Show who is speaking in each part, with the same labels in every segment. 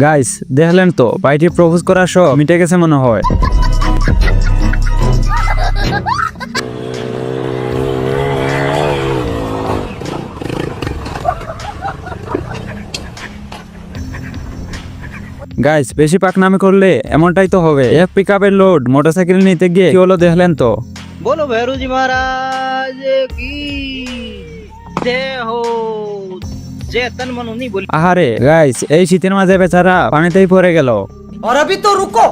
Speaker 1: Guys দেখলেন তো ভাইটি প্রপোজ করার শখ মিটে গেছে মনে হয়। গাইস বেশি পাকনামি করলে এমনটাই তো হবে। এক পিকআপের লোড মোটরসাইকেল নিতে গিয়ে কি হলো দেখলেন তো।
Speaker 2: बोलो भैरू जी महाराज की जय हो। जय तन मनो नहीं बोली।
Speaker 1: আহারে গাইস এই শীতের মাঝে বেচারা পানিতেই পড়ে গেল।
Speaker 3: और अभी तो रुको,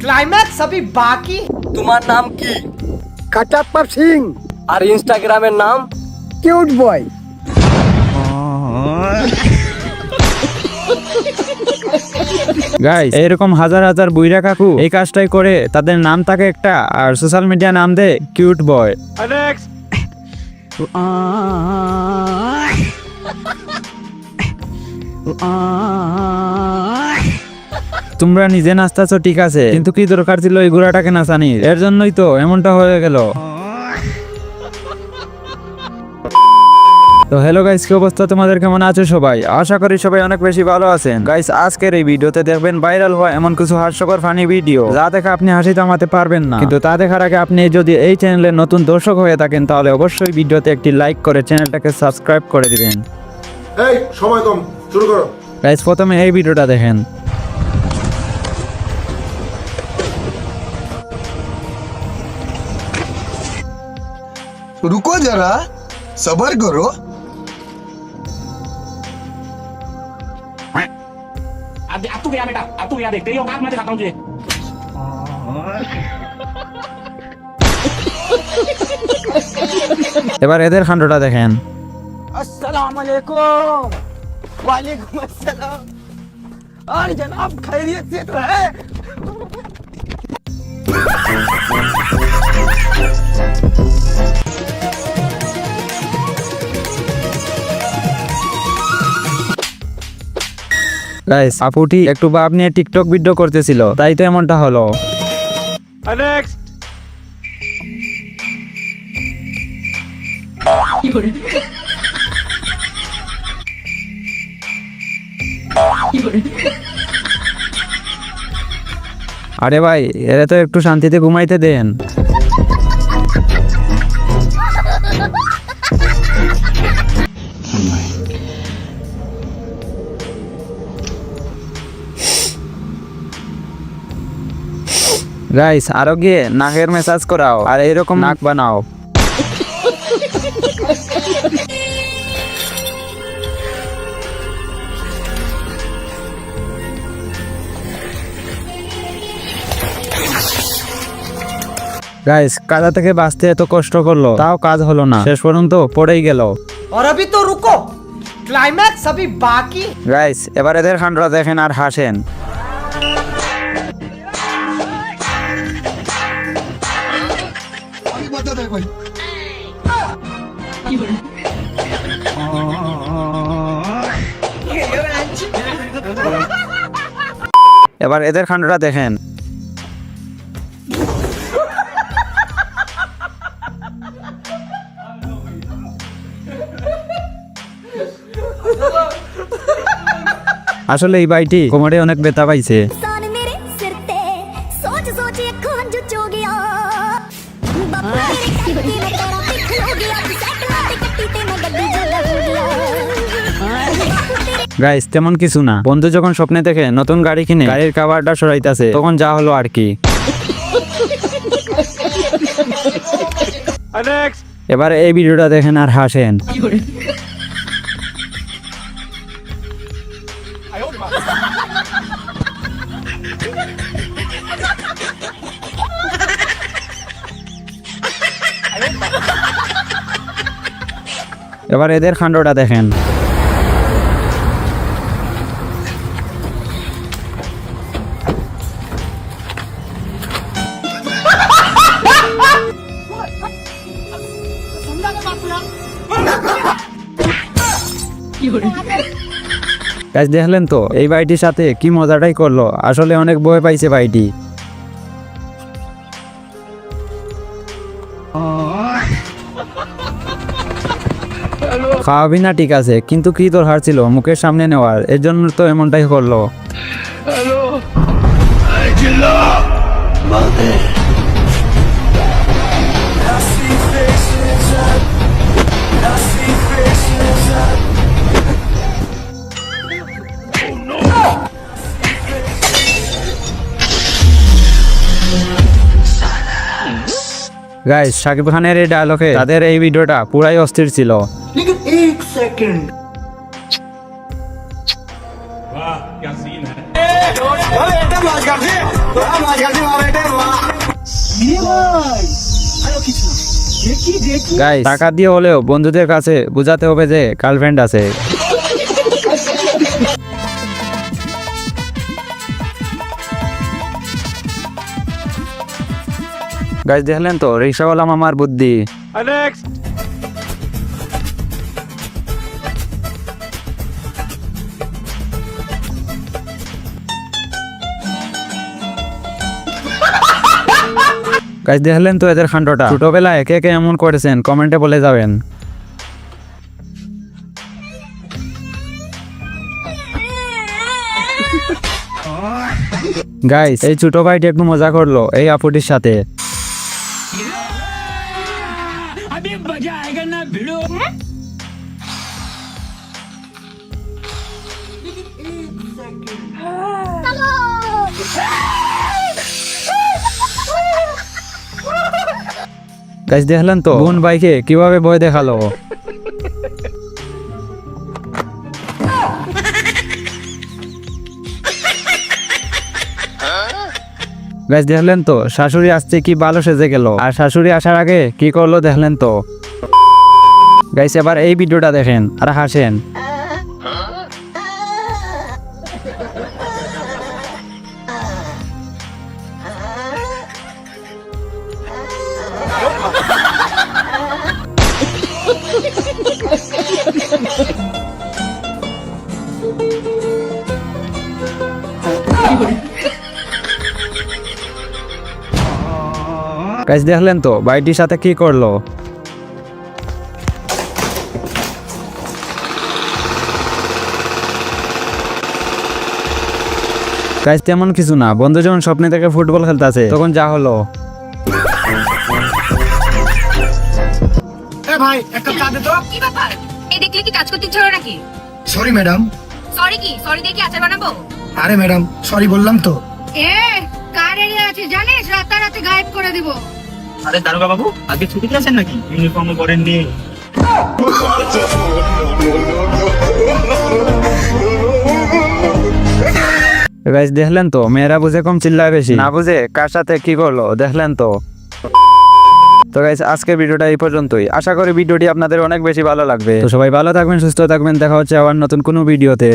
Speaker 3: क्लाइमैक्स अभी बाकी।
Speaker 4: তোমার নাম কি?
Speaker 5: কাটাপ্পা সিং।
Speaker 4: আর ইনস্টাগ্রামের নাম?
Speaker 5: কিউট বয়।
Speaker 1: গাইস এরকম হাজার হাজার বুইরা কাকু এই কাজটাই করে, তাদের নাম থাকে একটা আর সোশ্যাল মিডিয়া নাম দেয় কিউট বয়। তোমরা নিজে নাচতেছো ঠিক আছে, কিন্তু কি দরকার ছিল এই ঘোড়াটাকে নাচানির? এর জন্যই তো এমনটা হয়ে গেল। তো হ্যালো গাইস, কি অবস্থা তোমাদের, কেমন আছো সবাই? আশা করি সবাই অনেক বেশি ভালো আছেন। গাইস আজকের এই ভিডিওতে দেখবেন ভাইরাল হওয়া এমন কিছু হাস্যকর ফানি ভিডিও যা দেখে আপনি হাসি থামাতে পারবেন না। কিন্তু তা দেখার আগে আপনি যদি এই চ্যানেলের নতুন দর্শক হয়ে থাকেন তাহলে অবশ্যই ভিডিওতে একটি লাইক করে চ্যানেলটাকে সাবস্ক্রাইব করে দিবেন।
Speaker 6: এই সময় কম, শুরু করো।
Speaker 1: গাইস প্রথমে এই ভিডিওটা দেখেন।
Speaker 5: रुको जरा, सबर करो।
Speaker 7: अब तू गया बेटा, अब तू गया, देख तेरी औकात मैं दिखाता हूँ तुझे।
Speaker 1: এবার এদের কাণ্ডটা দেখেন।
Speaker 3: अस्सलाम वालेकुम। वालेकुम अस्सलाम। और जनाब खैरियत से तो है?
Speaker 1: গাইস আপুটি একটু ভাব নিয়ে টিকটক ভিডিও করতেছিল, তাই তো এমনটা হলো। আরে ভাই এরা তো একটু শান্তিতে ঘুমাইতে দেন। গাইস আরো গিয়ে নাকের মেসাজ করাও আর এরকম নাক বানাও। গাইস কাদা থেকে বাঁচতে এত কষ্ট করলো তাও কাজ হলো না, শেষ পর্যন্ত পড়েই গেল।
Speaker 3: और अभी तो रुको, क्लाइमैक्स अभी बाकी।
Speaker 1: গাইস এবার এদের কাণ্ডটা দেখেন আর হাসেন।
Speaker 5: बता दे भाई।
Speaker 1: এবার এদের কাণ্ডটা দেখেন। আসলে এই ভাইটি কোমরে অনেক ব্যথা পাইছে। গাইস তেমন কিছু না, বন্ধু যখন স্বপ্নে দেখে নতুন গাড়ি কিনে গাড়ির কাভারটা সরাইতেছে তখন যা হলো আর কি। এবার এই ভিডিওটা দেখেন আর হাসেন। এবার এদের কাণ্ডটা দেখেন। গাইস দেখলেন তো এই ভাইটির সাথে কি মজাটাই করলো, আসলে অনেক ভয় পাইছে ভাইটি। খাওয়াবি না ঠিক আছে, কিন্তু কি দরকার ছিল মুখের সামনে নেওয়ার? এর জন্য তো এমনটাই করলো। গাইস, শাকিব খানের এই ডায়লগে তাদের এই ভিডিওটা পুরাই অস্থির ছিল।
Speaker 7: वाह क्या सीन है।
Speaker 1: গাইস, টাকা দিয়ে হলেও বন্ধুদের কাছে বোঝাতে হবে যে গার্লফ্রেন্ড আছে। গাইস, দেখলেন তো রিক্সাওয়ালা মামার বুদ্ধি। গাইস, দেখলেন তো এদের খান্ডটা। ছোটবেলায় কে কে এমন করেছেন কমেন্টে বলে যাবেন। গাইস, এই ছোট ভাইটি একটু মজা করলো এই আপুটির সাথে।
Speaker 7: अभी मजा आएगा ना भिड़ो।
Speaker 1: গাইস, দেখলেন তো বোন ভাইকে কিভাবে ভয় দেখালো। গাইস, দেখলেন তো শাশুড়ি আসতে কি ভালো সেজে গেল, আর শাশুড়ি আসার আগে কি করলো দেখলেন তো। গাইস, এবার এই ভিডিওটা দেখেন আর হাসেন। গাইস, দেখলেন তো ভাইটির সাথে কি করলো। গাইস, তেমন কিছু না, বন্ধু যখন স্বপ্নে থেকে ফুটবল খেলতেছে তখন যা হলো।
Speaker 8: কি ব্যাপার? এই দেখলে কি কাজ করতে ইচ্ছে হলো নাকি?
Speaker 5: Sorry madam.
Speaker 8: সরি কি? সরি দিয়ে কি আচার বানাবো?
Speaker 5: আরে ম্যাডাম, সরি বললাম তো।
Speaker 8: এ কার এরিয়া আছে জানিস? রাতারাতি গায়েব করে দিব।
Speaker 2: আরে দারোগা বাবু, আজকে ছুটিতে আছেন নাকি? ইউনিফর্মও পরেননি।
Speaker 1: গাইস, দেখলেন তো মেয়েরা বুঝে কম চিল্লায় বেশি, না বুঝে কার সাথে কি করলো দেখলেন তো। তো গাইস, আজকের ভিডিওটা এই পর্যন্তই। আশা করি ভিডিওটি আপনাদের অনেক বেশি ভালো লাগবে। তো সবাই ভালো থাকবেন, সুস্থ থাকবেন, দেখা হচ্ছে আবার নতুন কোনো ভিডিওতে।